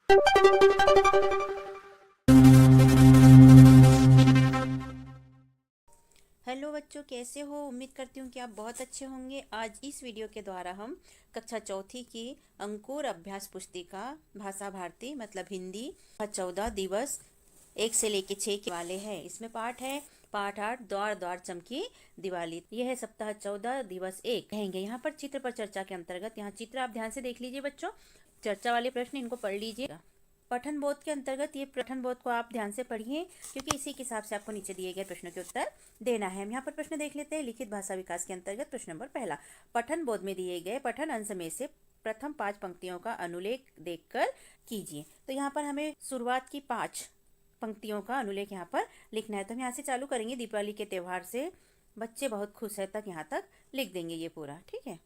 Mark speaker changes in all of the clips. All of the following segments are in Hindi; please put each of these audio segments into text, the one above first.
Speaker 1: हेलो बच्चों, कैसे हो? उम्मीद करती हूँ कि आप बहुत अच्छे होंगे। आज इस वीडियो के द्वारा हम कक्षा चौथी की अंकुर अभ्यास पुस्तिका भाषा भारती मतलब हिंदी 14 दिवस 1 से लेके 6 के वाले हैं। इसमें पाठ है पाठ 8 द्वार द्वार चमकी दिवाली। यह है सप्ताह 14 दिवस 1 कहेंगे। यहाँ पर चित्र पर चर्चा के अंतर्गत यहाँ चित्र आप ध्यान से देख लीजिए बच्चों। चर्चा वाले प्रश्न इनको पढ़ लीजिएगा। पठन बोध के अंतर्गत ये पठन बोध को आप ध्यान से पढ़िए, क्योंकि इसी के हिसाब से आपको नीचे दिए गए प्रश्नों के उत्तर देना है। हम यहाँ पर प्रश्न देख लेते हैं। लिखित भाषा विकास के अंतर्गत प्रश्न नंबर पहला, पठन बोध में दिए गए पठन अंश में से प्रथम 5 पंक्तियों का अनुलेख देखकर कीजिए। तो यहाँ पर हमें शुरुआत की 5 पंक्तियों का अनुलेख यहाँ पर लिखना है। तो हम यहाँ से चालू करेंगे। दीपावली के त्यौहार से बच्चे बहुत खुश है तक यहाँ तक लिख देंगे ये पूरा, ठीक है।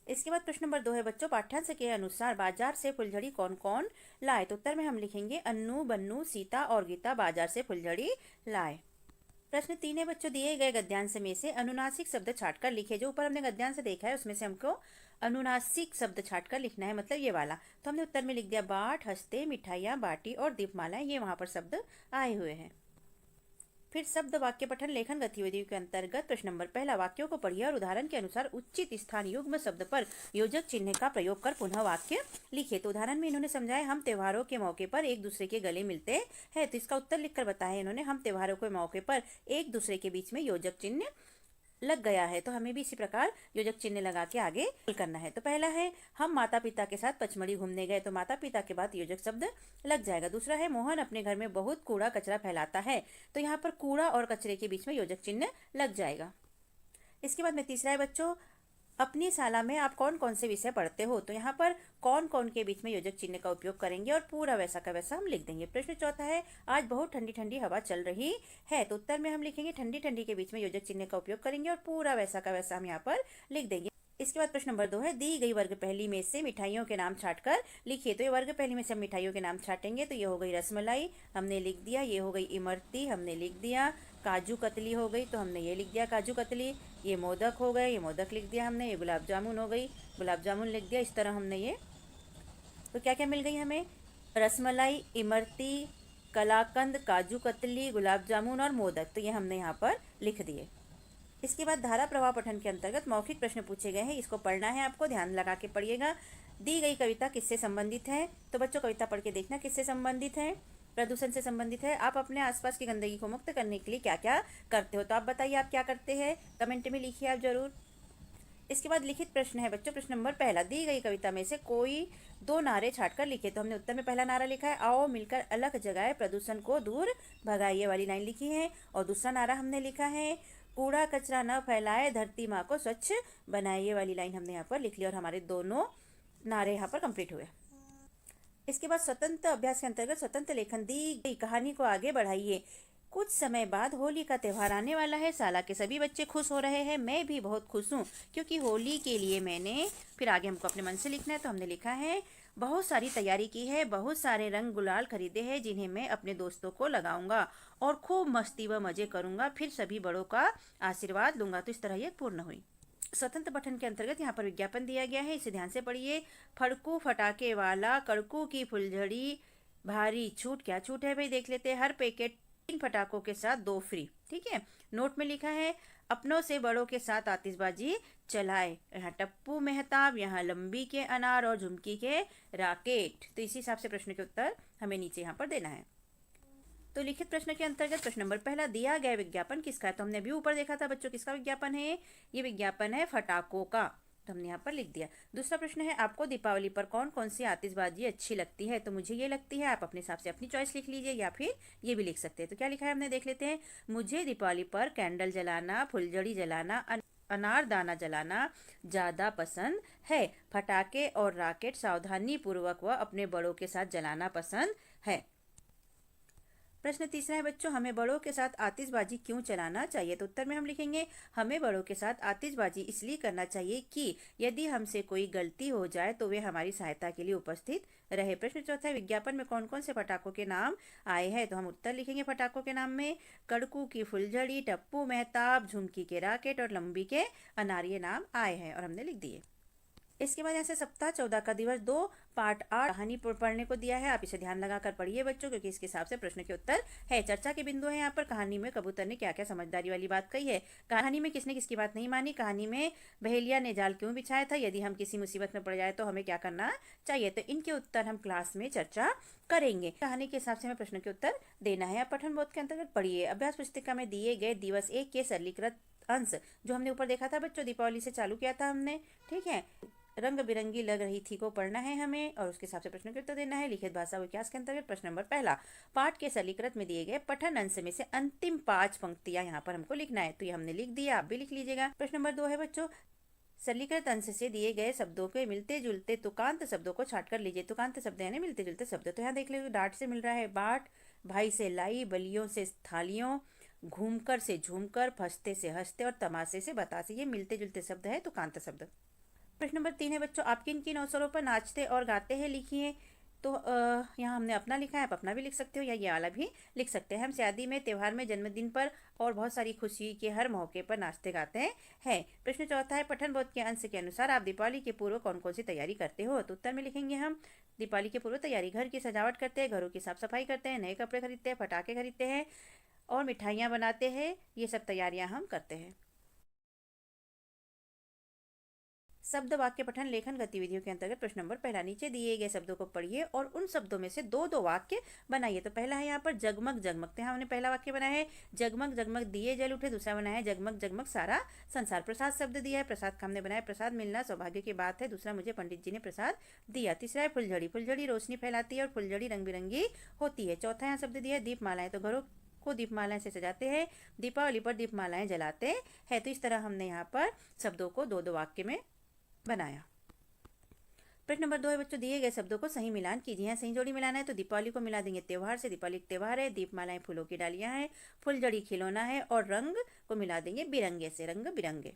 Speaker 1: इसके बाद प्रश्न नंबर 2 है बच्चों, पाठ्यांश के अनुसार बाजार से फुलझड़ी कौन कौन लाए। तो उत्तर में हम लिखेंगे अन्नू, बन्नू, सीता और गीता बाजार से फुलझड़ी लाए। प्रश्न 3 है बच्चों, दिए गए गद्यांश में से अनुनासिक शब्द छाटकर लिखे। जो ऊपर हमने गद्यांश देखा है उसमें से हमको अनुनासिक शब्द छाटकर लिखना है, मतलब ये वाला। तो हमने उत्तर में लिख दिया बाट, हंसते, मिठाइयाँ, बाटी और दीपमालाएं। ये वहां पर शब्द आए हुए हैं। फिर शब्द वाक्य पठन लेखन गतिविधियों के अंतर्गत प्रश्न नंबर पहला, वाक्यों को पढ़िए और उदाहरण के अनुसार उचित स्थान युग्म शब्द पर योजक चिन्ह का प्रयोग कर पुनः वाक्य लिखिए। तो उदाहरण में इन्होंने समझाया हम त्योहारों के मौके पर एक दूसरे के गले मिलते हैं। तो इसका उत्तर लिखकर बताया इन्होंने हम त्योहारों के मौके पर एक दूसरे के बीच में योजक चिन्ह लग गया है। तो हमें भी इसी प्रकार योजक चिन्ह लगा के आगे करना है। तो पहला है हम माता पिता के साथ पचमढ़ी घूमने गए। तो माता पिता के बाद योजक शब्द लग जाएगा। दूसरा है मोहन अपने घर में बहुत कूड़ा कचरा फैलाता है। तो यहाँ पर कूड़ा और कचरे के बीच में योजक चिन्ह लग जाएगा। इसके बाद में तीसरा है बच्चों, अपनी शाला में आप कौन कौन से विषय पढ़ते हो। तो यहाँ पर कौन कौन के बीच में योजक चिन्ह का उपयोग करेंगे और पूरा वैसा का वैसा हम लिख देंगे। प्रश्न चौथा है आज बहुत ठंडी ठंडी हवा चल रही है। तो उत्तर में हम लिखेंगे ठंडी ठंडी के बीच में योजक चिन्ह का उपयोग करेंगे और पूरा वैसा का वैसा हम यहाँ पर लिख देंगे। इसके बाद प्रश्न नंबर 2 है दी गई वर्ग पहली में से मिठाइयों के नाम छाटकर लिखिए। तो ये वर्ग पहली में से हम मिठाइयों के नाम छाटेंगे। तो ये हो गई रसमलाई, हमने लिख दिया। ये हो गई इमरती, हमने लिख दिया। काजू कतली हो गई, तो हमने ये लिख दिया काजू कतली। ये मोदक हो गए, ये मोदक लिख दिया हमने। ये गुलाब जामुन हो गई, गुलाब जामुन लिख दिया। इस तरह हमने ये, तो क्या क्या मिल गई हमें, रसमलाई, इमरती, कलाकंद, काजू कतली, गुलाब जामुन और मोदक। तो ये हमने यहाँ पर लिख दिए। इसके बाद धारा प्रवाह पठन के अंतर्गत मौखिक प्रश्न पूछे गए हैं। इसको पढ़ना है आपको, ध्यान लगा के पढ़िएगा। दी गई कविता किससे संबंधित है। तो बच्चों कविता पढ़ के देखना किससे संबंधित है। प्रदूषण से संबंधित है। आप अपने आसपास की गंदगी को मुक्त करने के लिए क्या क्या करते हो। तो आप बताइए आप क्या करते हैं, कमेंट में लिखिए आप जरूर। इसके बाद लिखित प्रश्न है बच्चों। प्रश्न नंबर पहला, दी गई कविता में से कोई 2 नारे छाटकर लिखे। तो हमने उत्तर में पहला नारा लिखा है आओ मिलकर अलग जगाए प्रदूषण को दूर भगाइए वाली लाइन लिखी है। और दूसरा नारा हमने लिखा है कूड़ा कचरा न फैलाए धरती माँ को स्वच्छ बनाइए वाली लाइन हमने यहाँ पर लिख ली। और हमारे दोनों नारे यहाँ पर कंप्लीट हुए। इसके बाद स्वतंत्र अभ्यास के अंतर्गत स्वतंत्र लेखन, दी गई कहानी को आगे बढ़ाइए। कुछ समय बाद होली का त्यौहार आने वाला है। शाला के सभी बच्चे खुश हो रहे हैं, मैं भी बहुत खुश हूँ क्योंकि होली के लिए मैंने, फिर आगे हमको अपने मन से लिखना है। तो हमने लिखा है बहुत सारी तैयारी की है, बहुत सारे रंग गुलाल खरीदे हैं जिन्हें मैं अपने दोस्तों को लगाऊंगा और खूब मस्ती व मजे करूंगा, फिर सभी बड़ों का आशीर्वाद लूंगा। तो इस तरह ये पूर्ण हुई। स्वतंत्र पठन के अंतर्गत यहाँ पर विज्ञापन दिया गया है, इसे ध्यान से पढ़िए। फड़कू फटाके वाला कड़कू की फुलझड़ी भारी छूट। क्या छूट है भाई, देख लेते हैं। हर पैकेट 3 पटाखों के साथ 2 फ्री, ठीक है। नोट में लिखा है अपनों से बड़ों के साथ आतिशबाजी चलाए। यहाँ टप्पू मेहताब, यहाँ लंबी के अनार और झुमकी के राकेट। तो इसी हिसाब से प्रश्न के उत्तर हमें नीचे यहाँ पर देना है। तो लिखित प्रश्न के अंतर्गत प्रश्न नंबर पहला, दिया गया विज्ञापन किसका है। तो हमने अभी ऊपर देखा था बच्चों किसका विज्ञापन है, ये विज्ञापन है फटाकों का। तो हमने यहाँ पर लिख दिया। दूसरा प्रश्न है आपको दीपावली पर कौन कौन सी आतिशबाजी अच्छी लगती है। तो मुझे ये लगती है, आप अपने हिसाब से अपनी चॉइस लिख लीजिए या फिर ये भी लिख सकते हैं। तो क्या लिखा है हमने देख लेते हैं। मुझे दीपावली पर कैंडल जलाना, फुलझड़ी जलाना, अनारदाना जलाना ज़्यादा पसंद है। फटाके और रॉकेट सावधानी पूर्वक व अपने बड़ों के साथ जलाना पसंद है। प्रश्न तीसरा है बच्चों, हमें बड़ों के साथ आतिशबाजी क्यों चलाना चाहिए। तो उत्तर में हम लिखेंगे हमें बड़ों के साथ आतिशबाजी इसलिए करना चाहिए कि यदि हमसे कोई गलती हो जाए तो वे हमारी सहायता के लिए उपस्थित रहे। प्रश्न चौथा है विज्ञापन में कौन कौन से पटाखों के नाम आए हैं। तो हम उत्तर लिखेंगे पटाखों के नाम में कड़कू की फुलझड़ी, टप्पू मेहताब, झुमकी के राकेट और लंबी के अनार, ये नाम आए हैं और हमने लिख दिए। इसके बाद यहाँ से सप्ताह 14 का दिवस 2 पार्ट 8 कहानी पढ़ने को दिया है। आप इसे ध्यान लगाकर पढ़िए बच्चों, क्योंकि इसके हिसाब से प्रश्न के उत्तर है। चर्चा के बिंदु है यहाँ पर, कहानी में कबूतर ने क्या क्या समझदारी वाली बात कही है, कहानी में किसने किसकी बात नहीं मानी, कहानी में बहेलिया ने जाल क्यों बिछाया था, यदि हम किसी मुसीबत में पड़ जाए तो हमें क्या करना चाहिए। तो इनके उत्तर हम क्लास में चर्चा करेंगे। कहानी के हिसाब से हमें प्रश्न के उत्तर देना है। आप पठन बोध के अंतर्गत पढ़िए। अभ्यास पुस्तिका में दिए गए दिवस 1 के सरलीकृत अंश, जो हमने ऊपर देखा था बच्चों, दीपावली से चालू किया था हमने, ठीक है। रंग बिरंगी लग रही थी को पढ़ना है हमें और उसके हिसाब से प्रश्न के उत्तर देना है। लिखित भाषा विकास के अंतर्गत प्रश्न नंबर पहला, पाठ के सरलीकृत में दिए गए पठन अंश में से अंतिम 5 पंक्तियां यहाँ पर हमको लिखना है। तो ये हमने लिख दिया, आप भी लिख लीजिएगा। प्रश्न नंबर 2 है बच्चों, सरलीकृत अंश से दिए गए शब्दों के मिलते जुलते तुकांत शब्दों को छाट कर लीजिए। तुकांत शब्द यानी मिलते जुलते शब्द। तो यहाँ देख लीजिए, डांट से मिल रहा है बाट, भाई से लाई, बलियों से थालियों, घूमकर से झूमकर, फंसते से हंसते और तमाशे से बतासे। ये मिलते जुलते शब्द है, तुकांत शब्द। प्रश्न नंबर 3 है बच्चों, आप किन किन अवसरों पर नाचते और गाते हैं लिखिए। तो यहाँ हमने अपना लिखा है, आप अपना भी लिख सकते हो या ये वाला भी लिख सकते हैं। हम शादी में, त्यौहार में, जन्मदिन पर और बहुत सारी खुशी के हर मौके पर नाचते गाते हैं। प्रश्न चौथा है, पठन बोध के अंश के अनुसार आप दीपावली के पूर्व कौन कौन सी तैयारी करते हो। तो उत्तर में लिखेंगे हम, दीपावली के पूर्व तैयारी, घर की सजावट करते हैं, घरों की साफ सफाई करते हैं, नए कपड़े खरीदते हैं, पटाखे खरीदते हैं और मिठाइयाँ बनाते हैं। ये सब तैयारियाँ हम करते हैं। शब्द वाक्य पठन लेखन गतिविधियों के अंतर्गत प्रश्न नंबर पहला, नीचे दिए गए शब्दों को पढ़िए और उन शब्दों में से दो दो वाक्य बनाइए। तो पहला है यहाँ पर जगमग जगमग, तो यहाँ हमने पहला वाक्य बनाया है जगमग जगमग दिए जल उठे। दूसरा बनाया है जगमग जगमग सारा संसार। प्रसाद शब्द दिया है, प्रसाद का हमने बनाया प्रसाद मिलना सौभाग्य की बात है। दूसरा, मुझे पंडित जी ने प्रसाद दिया। तीसरा है फुलझड़ी, फुलझड़ी रोशनी फैलाती है और फुलझड़ी रंग बिरंगी होती है। चौथा यहाँ शब्द दिया है दीपमालाएं, तो घरों को दीपमालाएं से सजाते हैं, दीपावली पर दीपमालाएं जलाते हैं। तो इस तरह हमने यहाँ पर शब्दों को दो दो वाक्य में बनाया। प्रश्न नंबर 2 है बच्चों, दिए गए शब्दों को सही मिलान कीजिए। यहाँ सही जोड़ी मिलाना है तो दीपावली को मिला देंगे त्योहार से, दीपावली त्योहार है, दीपमालाएं फूलों की डालियां हैं, फुलझड़ी खिलौना है और रंग को मिला देंगे बिरंगे से, रंग बिरंगे।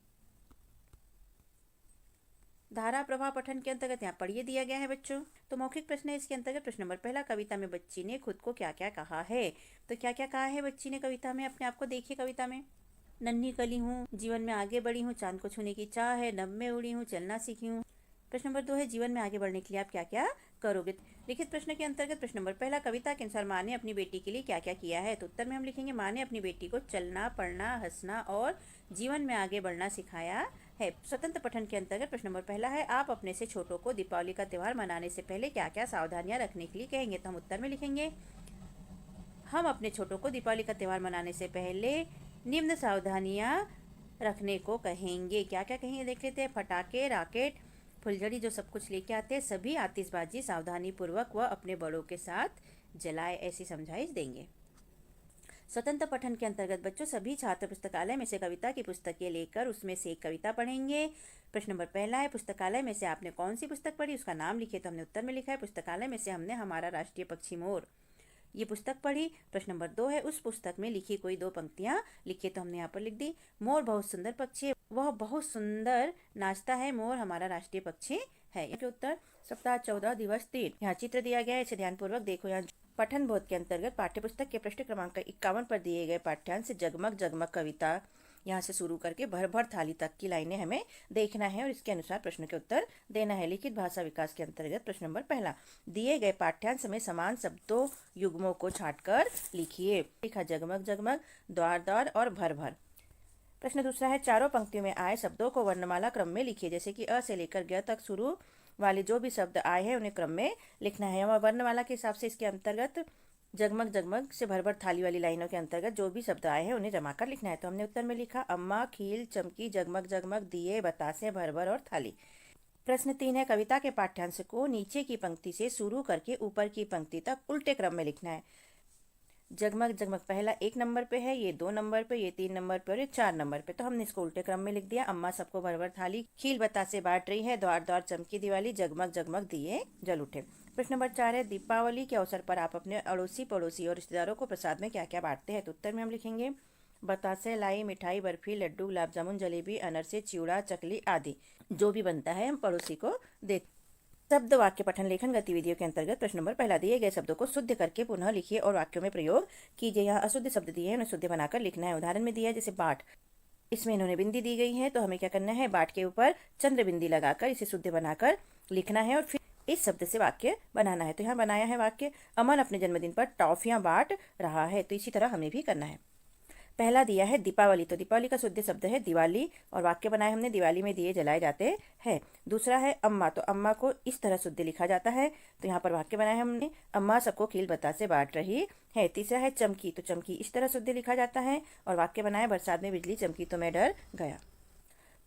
Speaker 1: धारा प्रवाह पठन के अंतर्गत यहाँ पढ़िए दिया गया है बच्चों। तो मौखिक प्रश्न है इसके अंतर्गत। प्रश्न नंबर पहला, कविता में बच्ची ने खुद को क्या क्या कहा है। तो क्या क्या कहा है बच्ची ने कविता में अपने आप को, देखिए कविता में, नन्ही कली हूँ, जीवन में आगे बढ़ी हूँ, चांद को छूने की चाह है, नभ में उड़ी हूँ, चलना सीखी हूँ। प्रश्न नंबर 2 है, जीवन में आगे बढ़ने के लिए आप क्या क्या करोगे। लिखित प्रश्न के अंतर्गत प्रश्न नंबर पहला, कविता के अनुसार माँ ने अपनी बेटी के लिए क्या क्या किया है। तो उत्तर में हम लिखेंगे, माँ ने अपनी बेटी को चलना, पढ़ना, हंसना और जीवन में आगे बढ़ना सिखाया है। स्वतंत्र पठन के अंतर्गत प्रश्न नंबर पहला है, आप अपने से छोटों को दीपावली का त्यौहार मनाने से पहले क्या क्या सावधानियां रखने के लिए कहेंगे। तो हम उत्तर में लिखेंगे, हम अपने छोटों को दीपावली का त्यौहार मनाने से पहले निम्न सावधानियां रखने को कहेंगे। क्या क्या कहेंगे देख लेते हैं। पटाखे, राकेट, फुलझड़ी जो सब कुछ लेके आते हैं, सभी आतिशबाजी सावधानी पूर्वक व अपने बड़ों के साथ जलाए, ऐसी समझाइश देंगे। स्वतंत्र पठन के अंतर्गत बच्चों, सभी छात्र पुस्तकालय में से कविता की पुस्तकें लेकर उसमें से एक कविता पढ़ेंगे। प्रश्न नंबर पहला है, पुस्तकालय में से आपने कौन सी पुस्तक पढ़ी, उसका नाम लिखिए। तो हमने उत्तर में लिखा है, पुस्तकालय में से हमने हमारा राष्ट्रीय पक्षी मोर ये पुस्तक पढ़ी। प्रश्न नंबर 2 है, उस पुस्तक में लिखी कोई दो पंक्तियां लिखिए। तो हमने यहाँ पर लिख दी, मोर बहुत सुंदर पक्षी है, वह बहुत सुंदर नाचता है, मोर हमारा राष्ट्रीय पक्षी है। इसके उत्तर सप्ताह 14 दिवस 3। यहाँ चित्र दिया गया है, इसे ध्यानपूर्वक देखो। यहाँ पठन बोध के अंतर्गत पाठ्यपुस्तक के पृष्ठ क्रमांक 51 पर दिए गए पाठ्यांश जगमग जगमग कविता यहाँ से शुरू करके भर भर थाली तक की लाइनें हमें देखना है और इसके अनुसार प्रश्न के उत्तर देना है। लिखित भाषा विकास के अंतर्गत प्रश्न नंबर पहला, दिए गए पाठ्यांश में समान शब्दों युग्मों को छांटकर लिखिए। लिखा जगमग जगमग, द्वार द्वार और भर भर। प्रश्न दूसरा है, चारों पंक्तियों में आए शब्दों को वर्णमाला क्रम में लिखिए। जैसे कि अ से लेकर ग तक शुरू वाले जो भी शब्द आए हैं उन्हें क्रम में लिखना है। वर्णमाला के हिसाब से इसके अंतर्गत जगमग जगमग से भर भर थाली वाली लाइनों के अंतर्गत जो भी शब्द आए हैं उन्हें जमा कर लिखना है। तो हमने उत्तर में लिखा, अम्मा, खील, चमकी, जगमग जगमग, दिए, बतासे, भर भर और थाली। प्रश्न 3 है, कविता के पाठ्यांश को नीचे की पंक्ति से शुरू करके ऊपर की पंक्ति तक उल्टे क्रम में लिखना है। जगमग जगमग पहला 1 नंबर पे है, ये 2 नंबर पे, ये 3 नंबर पे और ये 4 नंबर पे। तो हमने इसको उल्टे क्रम में लिख दिया। अम्मा सबको भर भर थाली, खील बतासे बांट रही है, द्वार द्वार चमकी दिवाली, जगमग जगमग दिए जल उठे। प्रश्न नंबर 4 है, दीपावली के अवसर पर आप अपने अड़ोसी पड़ोसी और रिश्तेदारों को प्रसाद में क्या क्या बांटते हैं। तो उत्तर में हम लिखेंगे, बतासे, लाई, मिठाई, बर्फी, लड्डू, गुलाब जामुन, जलेबी, अनरसे, चिवड़ा, चकली आदि जो भी बनता है हम पड़ोसी को देते। शब्द वाक्य पठन लेखन गतिविधियों के अंतर्गत प्रश्न नंबर पहला, दिए गए शब्दों को शुद्ध करके पुनः लिखिए और वाक्यों में प्रयोग कीजिए। यहाँ अशुद्ध शब्द दिए हैं, उन्हें शुद्ध बनाकर लिखना है। उदाहरण में दिया है जैसे बाट, इसमें इन्होंने बिंदी दी गई है, तो हमें क्या करना है, बाट के ऊपर चंद्र बिंदी लगाकर इसे शुद्ध बनाकर लिखना है और फिर इस शब्द से वाक्य बनाना है। तो यहाँ बनाया है वाक्य, अमन अपने जन्मदिन पर टॉफियां बांट रहा है। तो इसी तरह हमें भी करना है। पहला दिया है दीपावली, तो दीपावली का शुद्ध शब्द है दिवाली और वाक्य बनाया हमने, दिवाली में दिए जलाए जाते हैं। दूसरा है अम्मा, तो अम्मा को इस तरह शुद्ध लिखा जाता है, तो यहाँ पर वाक्य बनाया हमने, अम्मा सबको खील बतासे बांट रही है। तीसरा है चमकी, तो चमकी इस तरह शुद्ध लिखा जाता है और वाक्य बनाया, बरसात में बिजली चमकी तो मैं डर गया।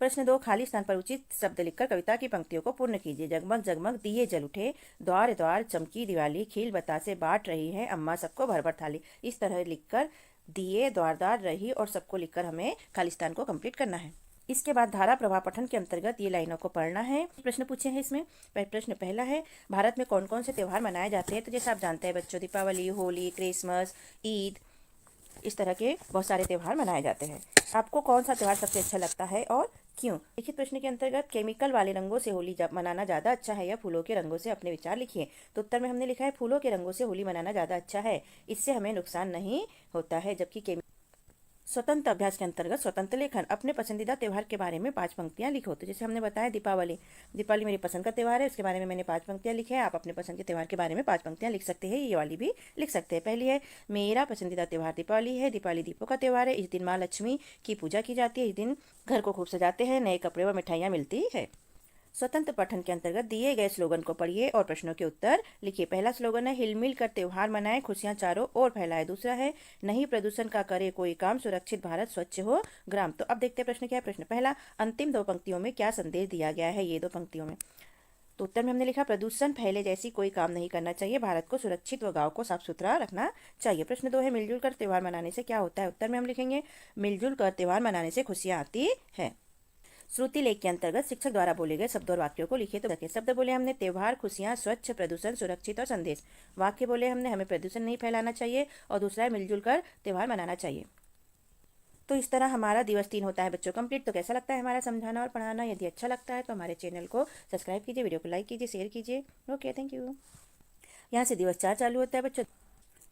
Speaker 1: प्रश्न 2, खाली स्थान पर उचित शब्द लिखकर कविता की पंक्तियों को पूर्ण कीजिए। जगमग जगमग दिए जल उठे, द्वार द्वार चमकी दिवाली, खील बतासे बांट रही है अम्मा सबको भर भर थाली। इस तरह लिखकर दिए, द्वार द्वार रही और सबको लिखकर हमें खालिस्तान को कंप्लीट करना है। इसके बाद धारा प्रवाह पठन के अंतर्गत ये लाइनों को पढ़ना है। प्रश्न पूछे हैं इसमें। प्रश्न पहला है, भारत में कौन कौन से त्यौहार मनाए जाते हैं? तो जैसे आप जानते हैं बच्चों, दीपावली, होली, क्रिसमस, ईद, इस तरह के बहुत सारे त्यौहार मनाए जाते हैं। आपको कौन सा त्यौहार सबसे अच्छा लगता है और क्यों? लिखित प्रश्न के अंतर्गत केमिकल वाले रंगों से होली मनाना ज़्यादा अच्छा है या फूलों के रंगों से? अपने विचार लिखिए। तो उत्तर में हमने लिखा है फूलों के रंगों से होली मनाना ज़्यादा अच्छा है, इससे हमें नुकसान नहीं होता है। जबकि स्वतंत्र अभ्यास के अंतर्गत स्वतंत्र लेखन, अपने पसंदीदा त्यौहार के बारे में 5 पंक्तियां लिखो। तो जैसे हमने बताया दीपावली, दीपावली मेरी पसंद का त्यौहार है, उसके बारे में मैंने 5 पंक्तियां लिखी है। आप अपने पसंद के त्यौहार के बारे में 5 पंक्तियां लिख सकते हैं, ये वाली भी लिख सकते हैं। पहली है, मेरा पसंदीदा त्यौहार दीपावली है। दीपावली दीपों का त्यौहार है, इस दिन माँ लक्ष्मी की पूजा की जाती है, इस दिन घर को खूब सजाते हैं, नए कपड़े व मिठाइयाँ मिलती है। स्वतंत्र पठन के अंतर्गत दिए गए स्लोगन को पढ़िए और प्रश्नों के उत्तर लिखिए। पहला स्लोगन है, हिलमिल कर त्योहार मनाएं, खुशियां चारों ओर फैलाए। दूसरा है, नहीं प्रदूषण का करे कोई काम, सुरक्षित भारत स्वच्छ हो ग्राम। तो अब देखते हैं प्रश्न क्या है। प्रश्न पहला, अंतिम 2 पंक्तियों में क्या संदेश दिया गया है? ये 2 पंक्तियों में, तो उत्तर में हमने लिखा, प्रदूषण फैले जैसी कोई काम नहीं करना चाहिए, भारत को सुरक्षित व गाँव को साफ सुथरा रखना चाहिए। प्रश्न 2 है, मिलजुल कर त्यौहार मनाने से क्या होता है? उत्तर में हम लिखेंगे, मिलजुल कर त्यौहार मनाने से खुशियाँ आती है। श्रुति लेख के अंतर्गत शिक्षक द्वारा बोले गए शब्द और वाक्यों को लिखिए। तो शब्द बोले हमने त्योहार, खुशियाँ, स्वच्छ, प्रदूषण, सुरक्षित और संदेश। वाक्य बोले हमने हमें प्रदूषण नहीं फैलाना चाहिए और दूसरा है मिलजुल कर त्यौहार मनाना चाहिए। तो इस तरह हमारा दिवस 3 होता है बच्चों कंप्लीट। तो कैसा लगता है हमारा समझाना और पढ़ाना? यदि अच्छा लगता है तो हमारे चैनल को सब्सक्राइब कीजिए, वीडियो को लाइक कीजिए, शेयर कीजिए। Okay, thank you. यहाँ से दिवस 4 चालू होता है बच्चों।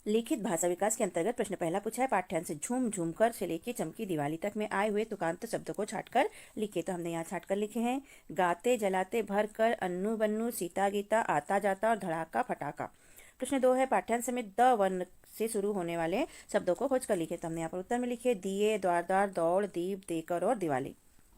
Speaker 1: लिखित भाषा विकास के अंतर्गत प्रश्न पहला पूछा है, पाठ्यांश झूम झूम कर से लेके चमकी दिवाली तक में आए हुए तुकांत शब्दों को छाटकर लिखे। तो हमने यहाँ छाटकर लिखे हैं, गाते जलाते भर कर, अन्नू बन्नू, सीता गीता, आता जाता और धड़ाका फटाका। प्रश्न 2 है, पाठ्यांश में द वर्ण से शुरू होने वाले शब्दों को खोज कर लिखे। तो हमने यहाँ पर उत्तर में लिखे, दिए, द्वार द्वार, दौड़, दीप, देकर और दिवाली।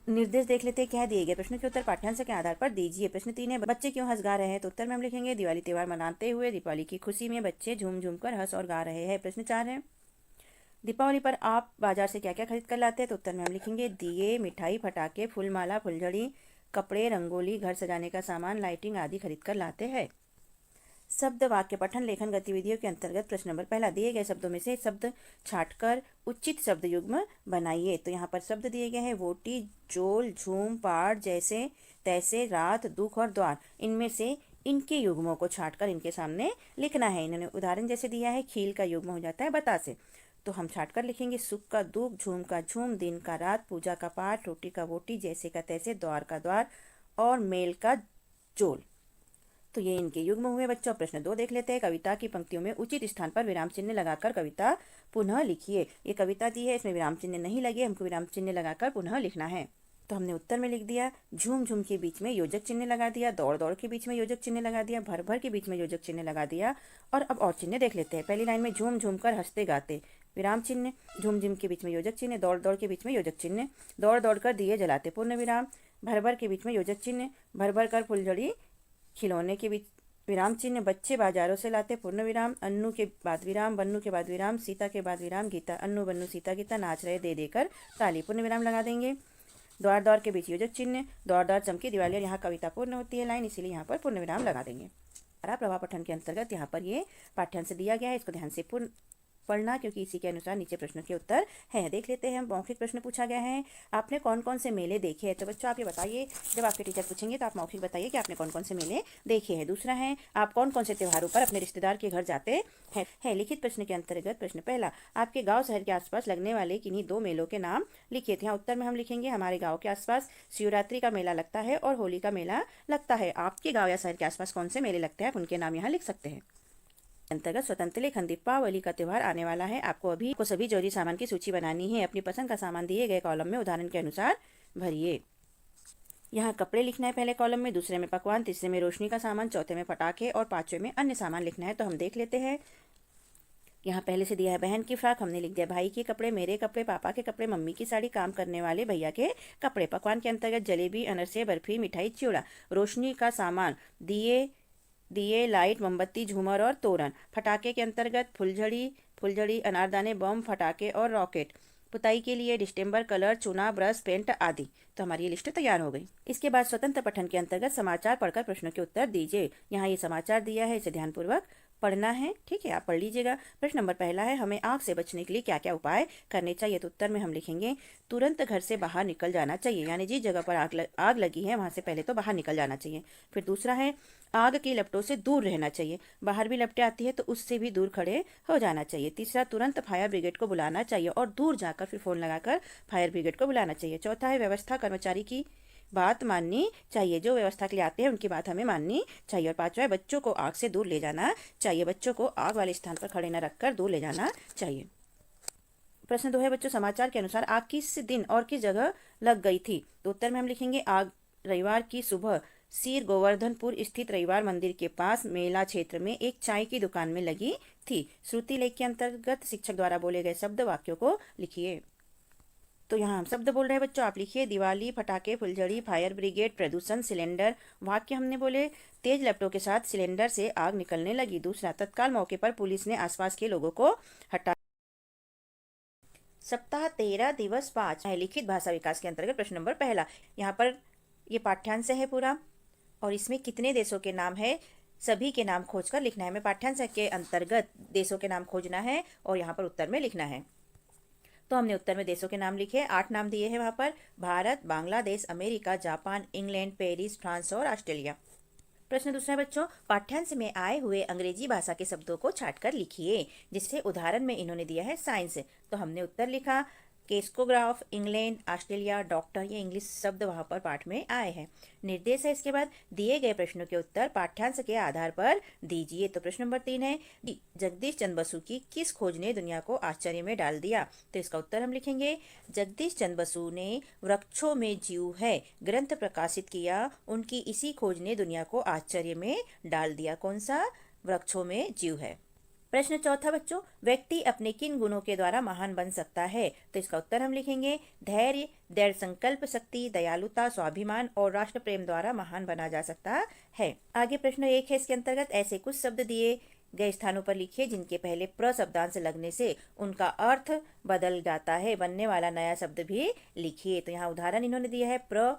Speaker 1: निर्देश देख लेते हैं क्या दिए गए प्रश्न के उत्तर पाठ्यांश के आधार पर दीजिए। प्रश्न 3 है, बच्चे क्यों हंस गा रहे हैं? तो उत्तर में हम लिखेंगे, दिवाली त्यौहार मनाते हुए दीपावली की खुशी में बच्चे झूम झूम कर हंस और गा रहे हैं। प्रश्न 4 है, दीपावली पर आप बाजार से क्या क्या खरीद कर लाते हैं? तो उत्तर में हम लिखेंगे, दिए, मिठाई, पटाखे, फूलमाला, फुलझड़ी, कपड़े, रंगोली, घर सजाने का सामान, लाइटिंग आदि खरीद कर लाते हैं। शब्द वाक्य पठन लेखन गतिविधियों के अंतर्गत प्रश्न नंबर पहला, दिए गए शब्दों में से शब्द छाटकर उचित शब्द युग्म बनाइए। तो यहाँ पर शब्द दिए गए हैं, वोटी, जोल, झूम, पाठ, जैसे तैसे, रात, दुख और द्वार। इनमें से इनके युग्मों को छाटकर इनके सामने लिखना है। इन्होंने उदाहरण जैसे दिया है, खील का युग्म हो जाता है बता से, तो हम छाटकर लिखेंगे, सुख का दुख, झूम का झूम, दिन का रात, पूजा का पाठ, रोटी का वोटी, जैसे का तैसे, द्वार का द्वार और मेल का जोल। तो ये इनके युग्म हुए बच्चों। प्रश्न 2 देख लेते हैं, कविता की पंक्तियों में उचित स्थान पर विराम चिन्ह लगाकर कविता पुनः लिखिए। ये कविता दी है, इसमें विराम चिन्ह नहीं लगे, हमको विराम चिन्ह लगाकर पुनः लिखना है। तो हमने उत्तर में लिख दिया, झूम झूम के बीच में योजक चिन्ह लगा दिया, दौड़ दौड़ के बीच में योजक चिन्ह लगा दिया, भर भर के बीच में योजक चिन्ह लगा दिया। और अब और चिन्ह देख लेते हैं। पहली लाइन में झूम झूम कर हंसते गाते, विराम चिन्ह, झूम झूम के बीच में योजक चिन्ह, दौड़ दौड़ के बीच में योजक चिन्ह, दौड़ दौड़ कर दिए जलाते, पूर्ण विराम, भर भर के बीच में योजक चिन्ह, भर भर कर फुलझड़ी खिलौने के बीच विराम चिन्ह, बच्चे बाजारों से लाते, पूर्ण विराम, अन्नू के बाद विराम, बन्नू के बाद विराम, सीता के बाद विराम, गीता, अन्नू बन्नू सीता गीता नाच रहे दे देकर ताली, पूर्ण विराम लगा देंगे। द्वार द्वार के बीच योजक चिन्ह, द्वार द्वार चमकी दिवाली, और यहाँ कविता पूर्ण होती है लाइन, इसीलिए यहाँ पर पूर्ण विराम लगा देंगे। धारा प्रवाह पठन के अंतर्गत यहाँ पर ये पाठ्यांश दिया गया है, इसको ध्यान से पूर्ण पढ़ना, क्योंकि इसी के अनुसार नीचे प्रश्नों के उत्तर हैं। देख लेते हैं, मौखिक प्रश्न पूछा गया है, आपने कौन कौन से मेले देखे हैं? तो बच्चों आप ये बताइए, जब आपके टीचर पूछेंगे तो आप मौखिक बताइए कि आपने कौन कौन से मेले देखे हैं। दूसरा है, आप कौन कौन से त्योहारों पर अपने रिश्तेदार के घर जाते हैं। लिखित प्रश्न के अंतर्गत प्रश्न पहला, आपके गाँव शहर के आसपास लगने वाले किन्हीं 2 मेलों के नाम लिखिए। यहाँ उत्तर में हम लिखेंगे, हमारे गाँव के आसपास शिवरात्रि का मेला लगता है और होली का मेला लगता है। आपके गाँव या शहर के आसपास कौन से मेले लगते हैं, आप उनके नाम यहाँ लिख सकते हैं। अंतर्गत स्वतंत्र लेखन। दीपावली का त्यौहार आने वाला है। आपको सभी जरूरी सामान की सूची बनानी है। अपनी पसंद का सामान दिए गए कॉलम में उदाहरण के अनुसार भरिए। यहाँ कपड़े लिखना है पहले कॉलम में, दूसरे में पकवान, तीसरे में रोशनी का सामान, चौथे में पटाखे और पांचवें में अन्य सामान लिखना है। तो हम देख लेते हैं। यहाँ पहले से दिया है बहन की फ्रॉक, हमने लिख दिया भाई के कपड़े, मेरे कपड़े, पापा के कपड़े, मम्मी की साड़ी, काम करने वाले भैया के कपड़े। पकवान के अंतर्गत जलेबी, अनरसे, बर्फी, मिठाई, चिवड़ा। रोशनी का सामान दिए, लाइट, मोमबत्ती, झूमर और तोरण। पटाखे के अंतर्गत फुलझड़ी, अनारदाने, बम, फटाखे और रॉकेट। पुताई के लिए डिस्टेम्बर कलर, चूना, ब्रश, पेंट आदि। तो हमारी ये लिस्ट तैयार हो गई। इसके बाद स्वतंत्र पठन के अंतर्गत समाचार पढ़कर प्रश्नों के उत्तर दीजिए। यहाँ ये समाचार दिया है, इसे ध्यानपूर्वक पढ़ना है। ठीक है, आप पढ़ लीजिएगा। प्रश्न नंबर पहला है, हमें आग से बचने के लिए क्या क्या उपाय करने चाहिए। तो उत्तर में हम लिखेंगे तुरंत घर से बाहर निकल जाना चाहिए, यानी जिस जगह पर आग लगी है वहां से पहले तो बाहर निकल जाना चाहिए। फिर दूसरा है, आग की लपटों से दूर रहना चाहिए। बाहर भी लपटें आती है तो उससे भी दूर खड़े हो जाना चाहिए। तीसरा, तुरंत फायर ब्रिगेड को बुलाना चाहिए और दूर जाकर फिर फोन लगाकर फायर ब्रिगेड को बुलाना चाहिए। चौथा है, व्यवस्था कर्मचारी की बात माननी चाहिए, जो व्यवस्था के लिए आते हैं उनकी बात हमें माननी चाहिए। और पांचवा है, बच्चों को आग से दूर ले जाना चाहिए। बच्चों को आग वाले स्थान पर खड़े न रखकर दूर ले जाना चाहिए। प्रश्न 2 है, बच्चों समाचार के अनुसार आग किस दिन और किस जगह लग गई थी। तो उत्तर में हम लिखेंगे आग रविवार की सुबह सीर गोवर्धनपुर स्थित रविवार मंदिर के पास मेला क्षेत्र में एक चाय की दुकान में लगी थी। श्रुति लेख के अंतर्गत शिक्षक द्वारा बोले गए शब्द वाक्यों को लिखिए। तो यहाँ हम शब्द बोल रहे हैं बच्चों, आप लिखिए। दिवाली, फटाके, फुलझड़ी, फायर ब्रिगेड, प्रदूषण, सिलेंडर। वाक्य हमने बोले, तेज लपटों के साथ सिलेंडर से आग निकलने लगी। दूसरा, तत्काल मौके पर पुलिस ने आसपास के लोगों को हटा। सप्ताह 13 दिवस 5 है। लिखित भाषा विकास के अंतर्गत प्रश्न नंबर पहला। यहाँ पर ये पाठ्यांश है पूरा और इसमें कितने देशों के नाम है सभी के नाम खोजकर लिखना है। हमें पाठ्यांश के अंतर्गत देशों के नाम खोजना है और यहाँ पर उत्तर में लिखना है। तो हमने उत्तर में देशों के नाम लिखे, 8 नाम दिए हैं वहां पर। Bharat, Bangladesh, America, Japan, England, Paris, France और ऑस्ट्रेलिया। प्रश्न दूसरा बच्चों, पाठ्यांश में आए हुए अंग्रेजी भाषा के शब्दों को छांटकर लिखिए। जिससे उदाहरण में इन्होंने दिया है साइंस, तो हमने उत्तर लिखा केस्कोग्राफ, इंग्लैंड, ऑस्ट्रेलिया, डॉक्टर। ये इंग्लिश शब्द वहां पर पाठ में आए हैं। निर्देश है इसके बाद, दिए गए प्रश्नों के उत्तर पाठ्यांश के आधार पर दीजिए। तो प्रश्न नंबर 3 है, जगदीश चंद्र बसु की किस खोज ने दुनिया को आश्चर्य में डाल दिया। तो इसका उत्तर हम लिखेंगे जगदीश चंद्र बसु ने वृक्षों में जीव है ग्रंथ प्रकाशित किया। उनकी इसी खोज ने दुनिया को आश्चर्य में डाल दिया। कौन सा? वृक्षों में जीव है। प्रश्न चौथा बच्चों, व्यक्ति अपने किन गुणों के द्वारा महान बन सकता है। तो इसका उत्तर हम लिखेंगे धैर्य, दृढ़ संकल्प शक्ति, दयालुता, स्वाभिमान और राष्ट्र प्रेम द्वारा महान बना जा सकता है। आगे प्रश्न 1 है, इसके अंतर्गत ऐसे कुछ शब्द दिए गए स्थानों पर लिखिए जिनके पहले प्र शब्दांश लगने से उनका अर्थ बदल जाता है। बनने वाला नया शब्द भी लिखिए। तो यहाँ उदाहरण इन्होंने दिया है प्र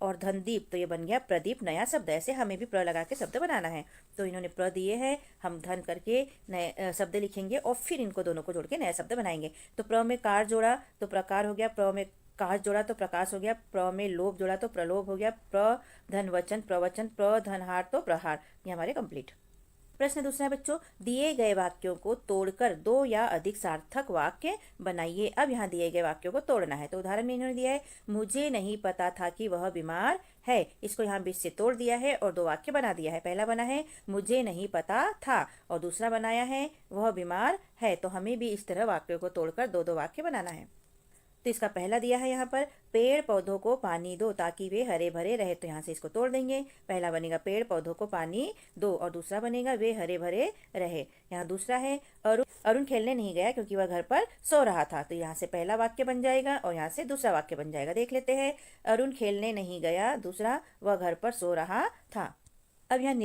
Speaker 1: और धनदीप, तो ये बन गया प्रदीप नया शब्द। ऐसे हमें भी प्र लगा के शब्द बनाना है। तो इन्होंने प्र दिए हैं, हम धन करके नए शब्द लिखेंगे और फिर इनको दोनों को जोड़ के नया शब्द बनाएंगे। तो प्र में कार जोड़ा तो प्रकार हो गया, प्र में काश जोड़ा तो प्रकाश हो गया, प्र में लोभ जोड़ा तो प्रलोभ हो गया, प्र धन वचन प्रवचन, प्र धनहार तो प्रहार। ये हमारे कंप्लीट। प्रश्न दूसरा है बच्चों, दिए गए वाक्यों को तोड़कर 2 या अधिक सार्थक वाक्य बनाइए। अब यहाँ दिए गए वाक्यों को तोड़ना है। तो उदाहरण में इन्होंने दिया है मुझे नहीं पता था कि वह बीमार है। इसको यहाँ बीच से तोड़ दिया है और 2 वाक्य बना दिया है। पहला बना है मुझे नहीं पता था और दूसरा बनाया है वह बीमार है। तो हमें भी इस तरह वाक्यों को तोड़कर 2-2 वाक्य बनाना है। तो इसका पहला दिया है यहाँ पर पेड़ पौधों को पानी दो ताकि वे हरे भरे रहे। तो यहाँ से इसको तोड़ देंगे। पहला बनेगा पेड़ पौधों को पानी दो और दूसरा बनेगा वे हरे भरे रहे। यहाँ दूसरा है अरुण खेलने नहीं गया क्योंकि वह घर पर सो रहा था। तो यहाँ से पहला वाक्य बन जाएगा और यहाँ से दूसरा वाक्य बन जाएगा। देख लेते हैं, अरुण खेलने नहीं गया, दूसरा वह घर पर सो रहा था। अब यहाँ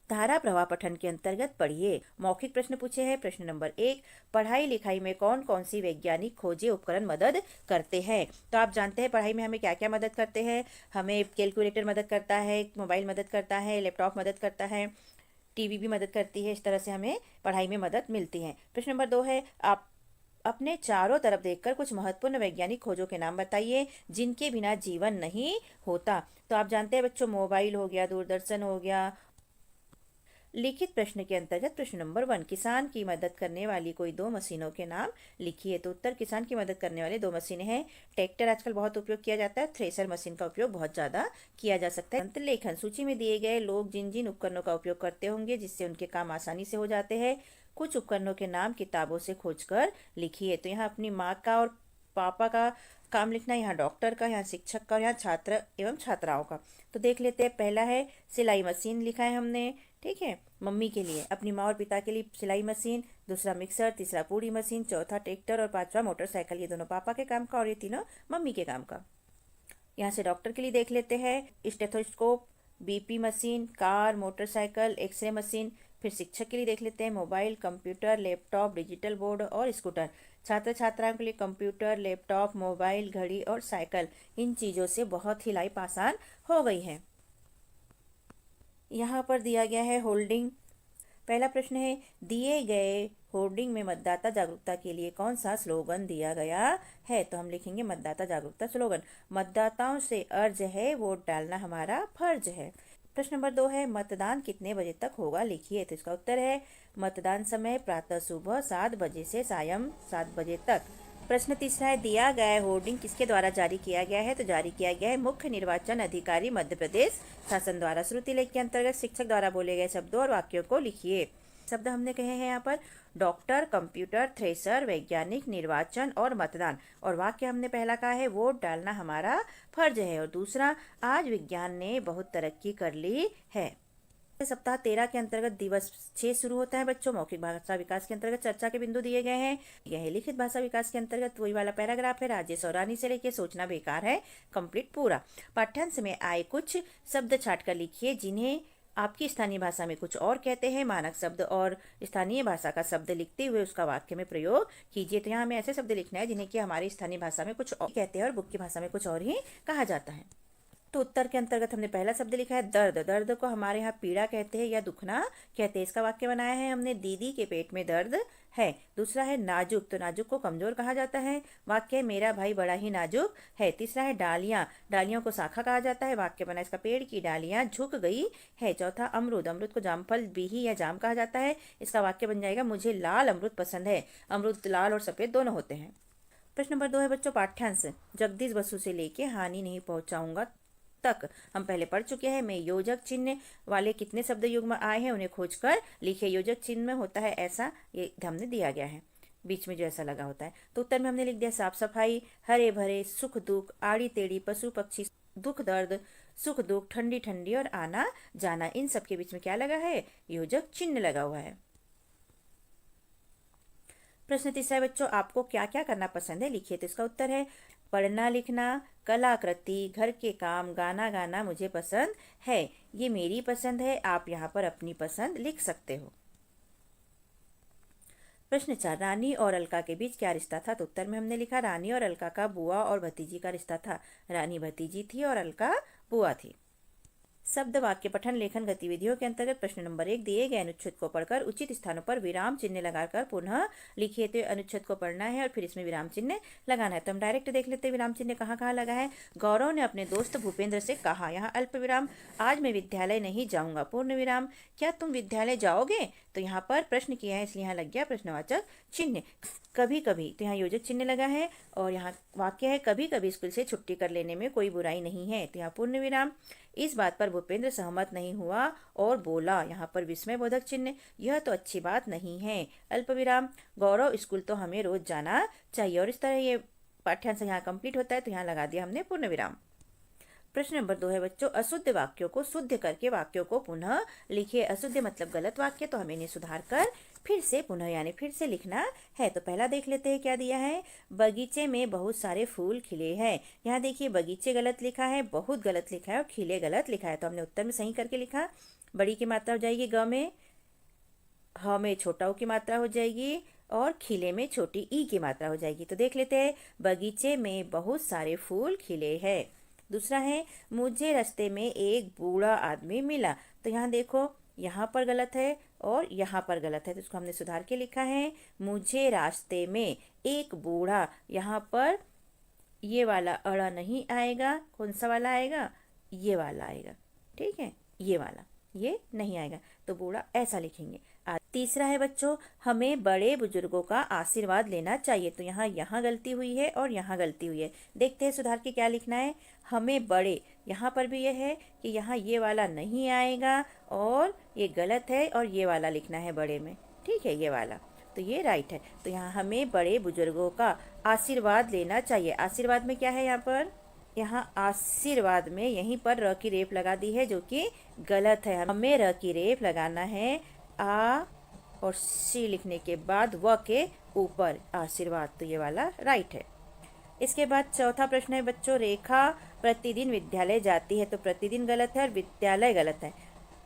Speaker 1: धारा प्रवाह पठन के अंतर्गत पढ़िए। मौखिक प्रश्न पूछे हैं। प्रश्न नंबर 1, पढ़ाई लिखाई में कौन कौन सी वैज्ञानिक खोजें उपकरण मदद करते हैं। तो आप जानते हैं पढ़ाई में हमें क्या क्या मदद करते हैं। हमें कैलकुलेटर मदद करता है, मोबाइल मदद करता है, लैपटॉप मदद करता है, टीवी भी मदद करती है। इस तरह से हमें पढ़ाई में मदद मिलती है। प्रश्न नंबर 2 है, आप अपने चारों तरफ देखकर कुछ महत्वपूर्ण वैज्ञानिक खोजों के नाम बताइए जिनके बिना जीवन नहीं होता। तो आप जानते हैं बच्चों मोबाइल हो गया, दूरदर्शन हो गया। लिखित प्रश्न के अंतर्गत प्रश्न नंबर 1, किसान की मदद करने वाली कोई 2 मशीनों के नाम लिखिए। तो उत्तर किसान की मदद करने वाले 2 मशीनें हैं। ट्रैक्टर आजकल बहुत उपयोग किया जाता है, थ्रेसर मशीन का उपयोग बहुत ज्यादा किया जा सकता है। अंत लेखन, सूची में दिए गए लोग जिन जिन उपकरणों का उपयोग करते होंगे जिससे उनके काम आसानी से हो जाते हैं कुछ उपकरणों के नाम किताबों से खोजकर लिखिए। तो यहाँ अपनी माँ का और पापा का काम लिखना, यहाँ डॉक्टर का, यहाँ शिक्षक का और यहाँ छात्र एवं छात्राओं का। तो देख लेते हैं। पहला है सिलाई मशीन लिखा है हमने, ठीक है, मम्मी के लिए, अपनी माँ और पिता के लिए सिलाई मशीन, दूसरा मिक्सर, तीसरा पूड़ी मशीन, चौथा ट्रैक्टर और पांचवा मोटरसाइकिल। ये दोनों पापा के काम का और ये तीनों मम्मी के काम का। यहाँ से डॉक्टर के लिए देख लेते हैं stethoscope, BP machine, car, motorcycle, X ray machine. फिर शिक्षक के लिए देख लेते हैं mobile, computer, laptop, digital board और स्कूटर। छात्र छात्राओं के लिए कंप्यूटर, लैपटॉप, मोबाइल, घड़ी और साइकिल। इन चीज़ों से बहुत ही लाइफ आसान हो गई है। यहाँ पर दिया गया है होल्डिंग। पहला प्रश्न है, दिए गए होर्डिंग में मतदाता जागरूकता के लिए कौन सा स्लोगन दिया गया है? तो हम लिखेंगे मतदाता जागरूकता स्लोगन। मतदाताओं से अर्ज है, वोट डालना हमारा फर्ज है। प्रश्न नंबर 2 है, मतदान कितने बजे तक होगा? लिखिए। तो इसका उत्तर है मतदान समय प्रातः सुबह 7 बजे से सायं 7 बजे तक। प्रश्न तीसरा है, दिया गया होर्डिंग किसके द्वारा जारी किया गया है? तो जारी किया गया है मुख्य निर्वाचन अधिकारी मध्य प्रदेश शासन द्वारा। श्रुति लेख के अंतर्गत शिक्षक द्वारा बोले गए शब्दों और वाक्यों को लिखिए। शब्द हमने कहे हैं यहाँ पर डॉक्टर, कंप्यूटर, थ्रेसर, वैज्ञानिक, निर्वाचन और मतदान। और वाक्य हमने पहला कहा है वोट डालना हमारा फर्ज है, और दूसरा आज विज्ञान ने बहुत तरक्की कर ली है। सप्ताह 13 के अंतर्गत दिवस 6 शुरू होता है बच्चों। मौखिक भाषा विकास के अंतर्गत चर्चा के बिंदु दिए गए हैं। यह लिखित भाषा विकास के अंतर्गत वही वाला पैराग्राफ है, राजेश और रानी से लेके सोचना बेकार है कंप्लीट पूरा। पाठ्यांश में आए कुछ शब्द छाट कर लिखिए जिन्हें आपकी स्थानीय भाषा में कुछ और कहते हैं। मानक शब्द और स्थानीय भाषा का शब्द लिखते हुए उसका वाक्य में प्रयोग कीजिए। तो यहाँ हमें ऐसे शब्द लिखना है जिन्हें कि हमारी स्थानीय भाषा में कुछ और कहते हैं और बुक की भाषा में कुछ और ही कहा जाता है। तो उत्तर के अंतर्गत हमने पहला शब्द लिखा है दर्द। दर्द को हमारे यहाँ पीड़ा कहते हैं या दुखना कहते हैं। इसका वाक्य बनाया है हमने, दीदी के पेट में दर्द है। दूसरा है नाजुक। तो नाजुक को कमजोर कहा जाता है। वाक्य, मेरा भाई बड़ा ही नाजुक है। तीसरा है डालियाँ। डालियों को शाखा कहा जाता है। वाक्य बना इसका, पेड़ की डालियाँ झुक गई है। चौथा अमरूद। अमरूद को जामफल, बीही या जाम कहा जाता है। इसका वाक्य बन जाएगा, मुझे लाल अमरूद पसंद है। अमरूद लाल और सफेद दोनों होते हैं। प्रश्न नंबर 2 है बच्चों पाठ्यांश, जगदीश बसु से लेके हानि नहीं पहुंचाऊंगा तक हम पहले पढ़ चुके हैं। में योजक चिन्ह वाले कितने शब्द युग्म आए हैं उन्हें खोजकर लिखिए। योजक चिन्ह में होता है ऐसा, ये हमने दिया गया है बीच में जो ऐसा लगा होता है। तो उत्तर में हमने लिख दिया साफ सफाई, हरे भरे, सुख दुख, आड़ी टेढ़ी, पशु पक्षी, दुख दर्द, सुख दुख, ठंडी ठंडी और आना जाना। इन सब के बीच में क्या लगा है? योजक चिन्ह लगा हुआ है। प्रश्न तीसरा है बच्चों, आपको क्या क्या करना पसंद है? लिखिए। तो इसका उत्तर है पढ़ना लिखना, कलाकृति, घर के काम, गाना गाना मुझे पसंद है। ये मेरी पसंद है, आप यहाँ पर अपनी पसंद लिख सकते हो। प्रश्न 4, रानी और अलका के बीच क्या रिश्ता था? तो उत्तर में हमने लिखा रानी और अलका का बुआ और भतीजी का रिश्ता था। रानी भतीजी थी और अलका बुआ थी। शब्द वाक्य पठन लेखन गतिविधियों के अंतर्गत प्रश्न नंबर 1, दिए गए अनुच्छेद को पढ़कर उचित स्थानों पर विराम चिन्ह लगाकर पुनः लिखिए। तो अनुच्छेद को पढ़ना है और फिर इसमें विराम चिन्ह लगाना है। तो हम डायरेक्ट देख लेते हैं विराम चिन्ह कहाँ कहाँ लगा है। गौरव ने अपने दोस्त भूपेंद्र से कहा, यहाँ अल्प विराम, आज मैं विद्यालय नहीं जाऊंगा, पूर्ण विराम, क्या तुम विद्यालय जाओगे? तो यहाँ पर प्रश्न किया है इसलिए यहाँ लग गया प्रश्नवाचक चिन्ह। कभी कभी, तो यहाँ योजक चिन्ह लगा है और यहाँ वाक्य है, कभी कभी स्कूल से छुट्टी कर लेने में कोई बुराई नहीं है। तो यहाँ पूर्ण विराम। इस बात पर भूपेंद्र सहमत नहीं हुआ और बोला, यहाँ पर विस्मय बोधक चिन्ह, यह तो अच्छी बात नहीं है। अल्प विराम, गौरव स्कूल तो हमें रोज जाना चाहिए। और इस तरह ये पाठ्यांश यहाँ कंप्लीट होता है। तो यहाँ लगा दिया हमने पूर्ण विराम। प्रश्न नंबर 2 है बच्चों, अशुद्ध वाक्यों को शुद्ध करके वाक्यों को पुनः लिखिए। अशुद्ध मतलब गलत वाक्य, तो हमें इन्हें सुधार कर फिर से पुनः यानी फिर से लिखना है। तो पहला देख लेते हैं क्या दिया है। बगीचे में बहुत सारे फूल खिले हैं। यहाँ देखिए बगीचे गलत लिखा है, बहुत गलत लिखा है और खिले गलत लिखा है। तो हमने उत्तर में सही करके लिखा। बड़ी की मात्रा हो जाएगी ग में, ह में छोटा ऊ की मात्रा हो जाएगी और खिले में छोटी ई की मात्रा हो जाएगी। तो देख लेते हैं, बगीचे में बहुत सारे फूल खिले हैं। दूसरा है, मुझे रास्ते में एक बूढ़ा आदमी मिला। तो यहाँ देखो, यहाँ पर गलत है और यहाँ पर गलत है, तो इसको हमने सुधार के लिखा है, मुझे रास्ते में एक बूढ़ा। यहाँ पर ये वाला अड़ा नहीं आएगा, कौन सा वाला आएगा? ये वाला आएगा, ठीक है, ये वाला, ये नहीं आएगा, तो बूढ़ा ऐसा लिखेंगे। तीसरा है बच्चों, हमें बड़े बुजुर्गों का आशीर्वाद लेना चाहिए। तो यहाँ गलती हुई है और यहाँ गलती हुई है। देखते हैं सुधार के क्या लिखना है। हमें बड़े, यहाँ पर भी यह है कि यहाँ ये वाला नहीं आएगा और ये गलत है और ये वाला लिखना है बड़े में, ठीक है, ये वाला, तो ये राइट है। तो यहाँ हमें बड़े बुजुर्गों का आशीर्वाद लेना चाहिए। आशीर्वाद में क्या है यहाँ पर? यहाँ आशीर्वाद में यहीं पर र की रेफ लगा दी है, जो कि गलत है। हमें र की रेफ लगाना है आ और सी लिखने के बाद व के ऊपर आशीर्वाद, तो ये वाला राइट है। इसके बाद चौथा प्रश्न है बच्चों, रेखा प्रतिदिन विद्यालय जाती है, तो प्रतिदिन गलत है और विद्यालय गलत है।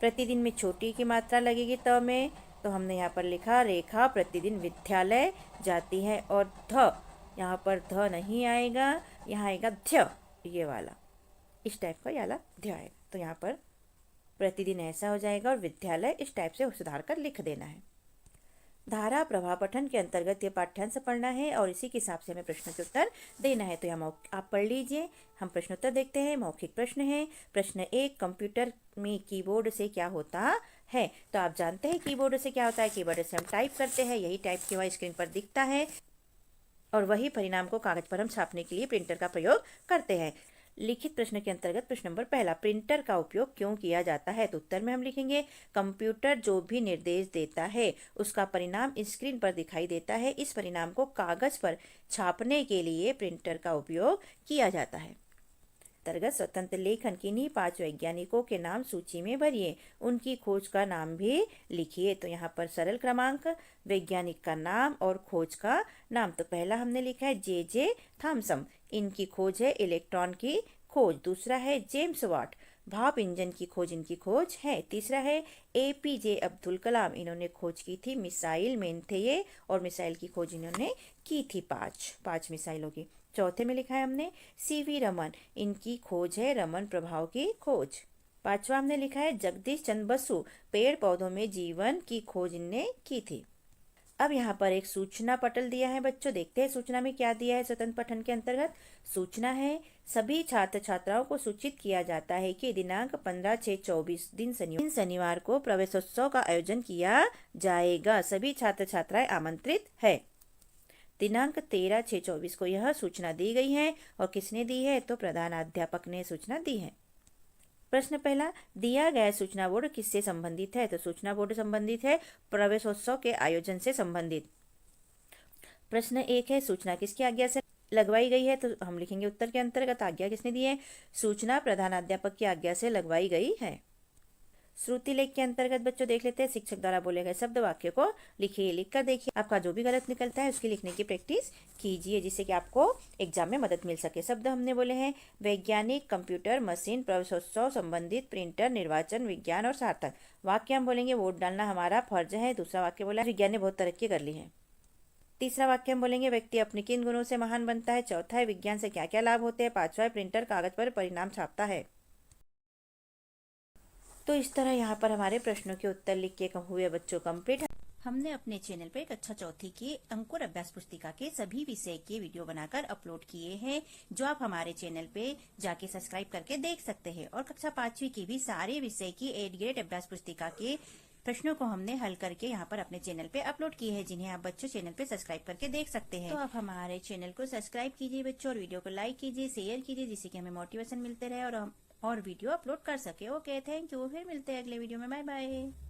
Speaker 1: प्रतिदिन में छोटी की मात्रा लगेगी त में, तो हमने यहाँ पर लिखा रेखा प्रतिदिन विद्यालय जाती है, और ध यहाँ पर ध नहीं आएगा, यहाँ आएगा ध्य, ये वाला, इस टाइप का ये वाला ध्य आएगा। तो यहाँ पर प्रतिदिन ऐसा हो जाएगा और विद्यालय इस टाइप से सुधार कर लिख देना है। धारा प्रवाह पठन के अंतर्गत ये पाठ्यांश पढ़ना है और इसी के हिसाब से हमें प्रश्न के उत्तर देना है। तो यहाँ आप पढ़ लीजिए, हम प्रश्नोत्तर देखते हैं। मौखिक प्रश्न है। प्रश्न 1, कंप्यूटर में कीबोर्ड से क्या होता है? तो आप जानते हैं कीबोर्ड से क्या होता है। कीबोर्ड से हम टाइप करते हैं, यही टाइप किया हुआ स्क्रीन पर दिखता है और वही परिणाम को कागज पर हम छापने के लिए प्रिंटर का प्रयोग करते हैं। लिखित प्रश्न के अंतर्गत प्रश्न नंबर पहला, प्रिंटर का उपयोग क्यों किया जाता है? तो उत्तर में हम लिखेंगे कंप्यूटर जो भी निर्देश देता है उसका परिणाम स्क्रीन पर दिखाई देता है। इस परिणाम को कागज पर छापने के लिए प्रिंटर का उपयोग किया जाता है। अंतर्गत स्वतंत्र लेखन, किन्हीं 5 वैज्ञानिकों के नाम सूची में भरिए, उनकी खोज का नाम भी लिखिए। तो यहाँ पर सरल क्रमांक, वैज्ञानिक का नाम और खोज का नाम। तो पहला हमने लिखा है जे थॉमसन, इनकी खोज है इलेक्ट्रॉन की खोज। दूसरा है जेम्स वाट, भाप इंजन की खोज इनकी खोज है। तीसरा है APJ अब्दुल कलाम, इन्होंने खोज की थी मिसाइल मैन थे ये, और मिसाइल की खोज इन्होंने की थी 5 मिसाइलों की। चौथे में लिखा है हमने CV रमन, इनकी खोज है रमन प्रभाव की खोज। 5वां हमने लिखा है जगदीश चंद्र बसु, पेड़ पौधों में जीवन की खोज इनने की थी। अब यहाँ पर एक सूचना पटल दिया है बच्चों, देखते हैं सूचना में क्या दिया है। स्वतंत्र पठन के अंतर्गत सूचना है, सभी छात्र छात्राओं को सूचित किया जाता है कि दिनांक 15/6/24 दिन शनिवार को प्रवेशोत्सव का आयोजन किया जाएगा। सभी छात्र छात्राएं आमंत्रित है। दिनांक 13/6/24 को यह सूचना दी गई है, और किसने दी है? तो प्रधानाध्यापक ने सूचना दी है। प्रश्न पहला, दिया गया सूचना बोर्ड किससे संबंधित है? तो सूचना बोर्ड संबंधित है प्रवेशोत्सव के आयोजन से संबंधित। प्रश्न 1 है, सूचना किसकी आज्ञा से लगवाई गई है? तो हम लिखेंगे उत्तर के अंतर्गत आज्ञा किसने दी है? सूचना प्रधानाध्यापक की आज्ञा से लगवाई गई है। श्रुति लेख के अंतर्गत बच्चों देख लेते हैं, शिक्षक द्वारा बोले गए शब्द वाक्य को लिखिए। लिखकर देखिए, आपका जो भी गलत निकलता है उसकी लिखने की प्रैक्टिस कीजिए, जिससे कि आपको एग्जाम में मदद मिल सके। शब्द हमने बोले हैं वैज्ञानिक, कंप्यूटर, मशीन, प्रवेशोत्सव, संबंधित, प्रिंटर, निर्वाचन, विज्ञान और सार्थक। वाक्य हम बोलेंगे वोट डालना हमारा फर्ज है। दूसरा वाक्य बोला विज्ञान ने बहुत तरक्की कर ली है। तीसरा वाक्य हम बोलेंगे व्यक्ति अपने किन गुणों से महान बनता है। चौथा है विज्ञान से क्या क्या लाभ होते हैं। 5वां है प्रिंटर कागज पर परिणाम छापता है। तो इस तरह यहाँ पर हमारे प्रश्नों के उत्तर लिख के हुए बच्चों कंप्लीट। हमने अपने चैनल पे कक्षा चौथी की अंकुर अभ्यास पुस्तिका के सभी विषय के वीडियो बनाकर अपलोड किए हैं, जो आप हमारे चैनल पे जाके सब्सक्राइब करके देख सकते हैं। और कक्षा 5वीं की भी सारे विषय की 8 ग्रेड अभ्यास पुस्तिका के प्रश्नों को हमने हल करके यहाँ पर अपने चैनल पे अपलोड किए हैं, जिन्हें आप बच्चों चैनल पे सब्सक्राइब करके देख सकते हैं। तो आप हमारे चैनल को सब्सक्राइब कीजिए बच्चों, और वीडियो को लाइक कीजिए, शेयर कीजिए, जिससे कि हमें मोटिवेशन मिलते रहे और हम और वीडियो अपलोड कर सके। Okay, thank you. फिर मिलते हैं अगले वीडियो में। Bye bye.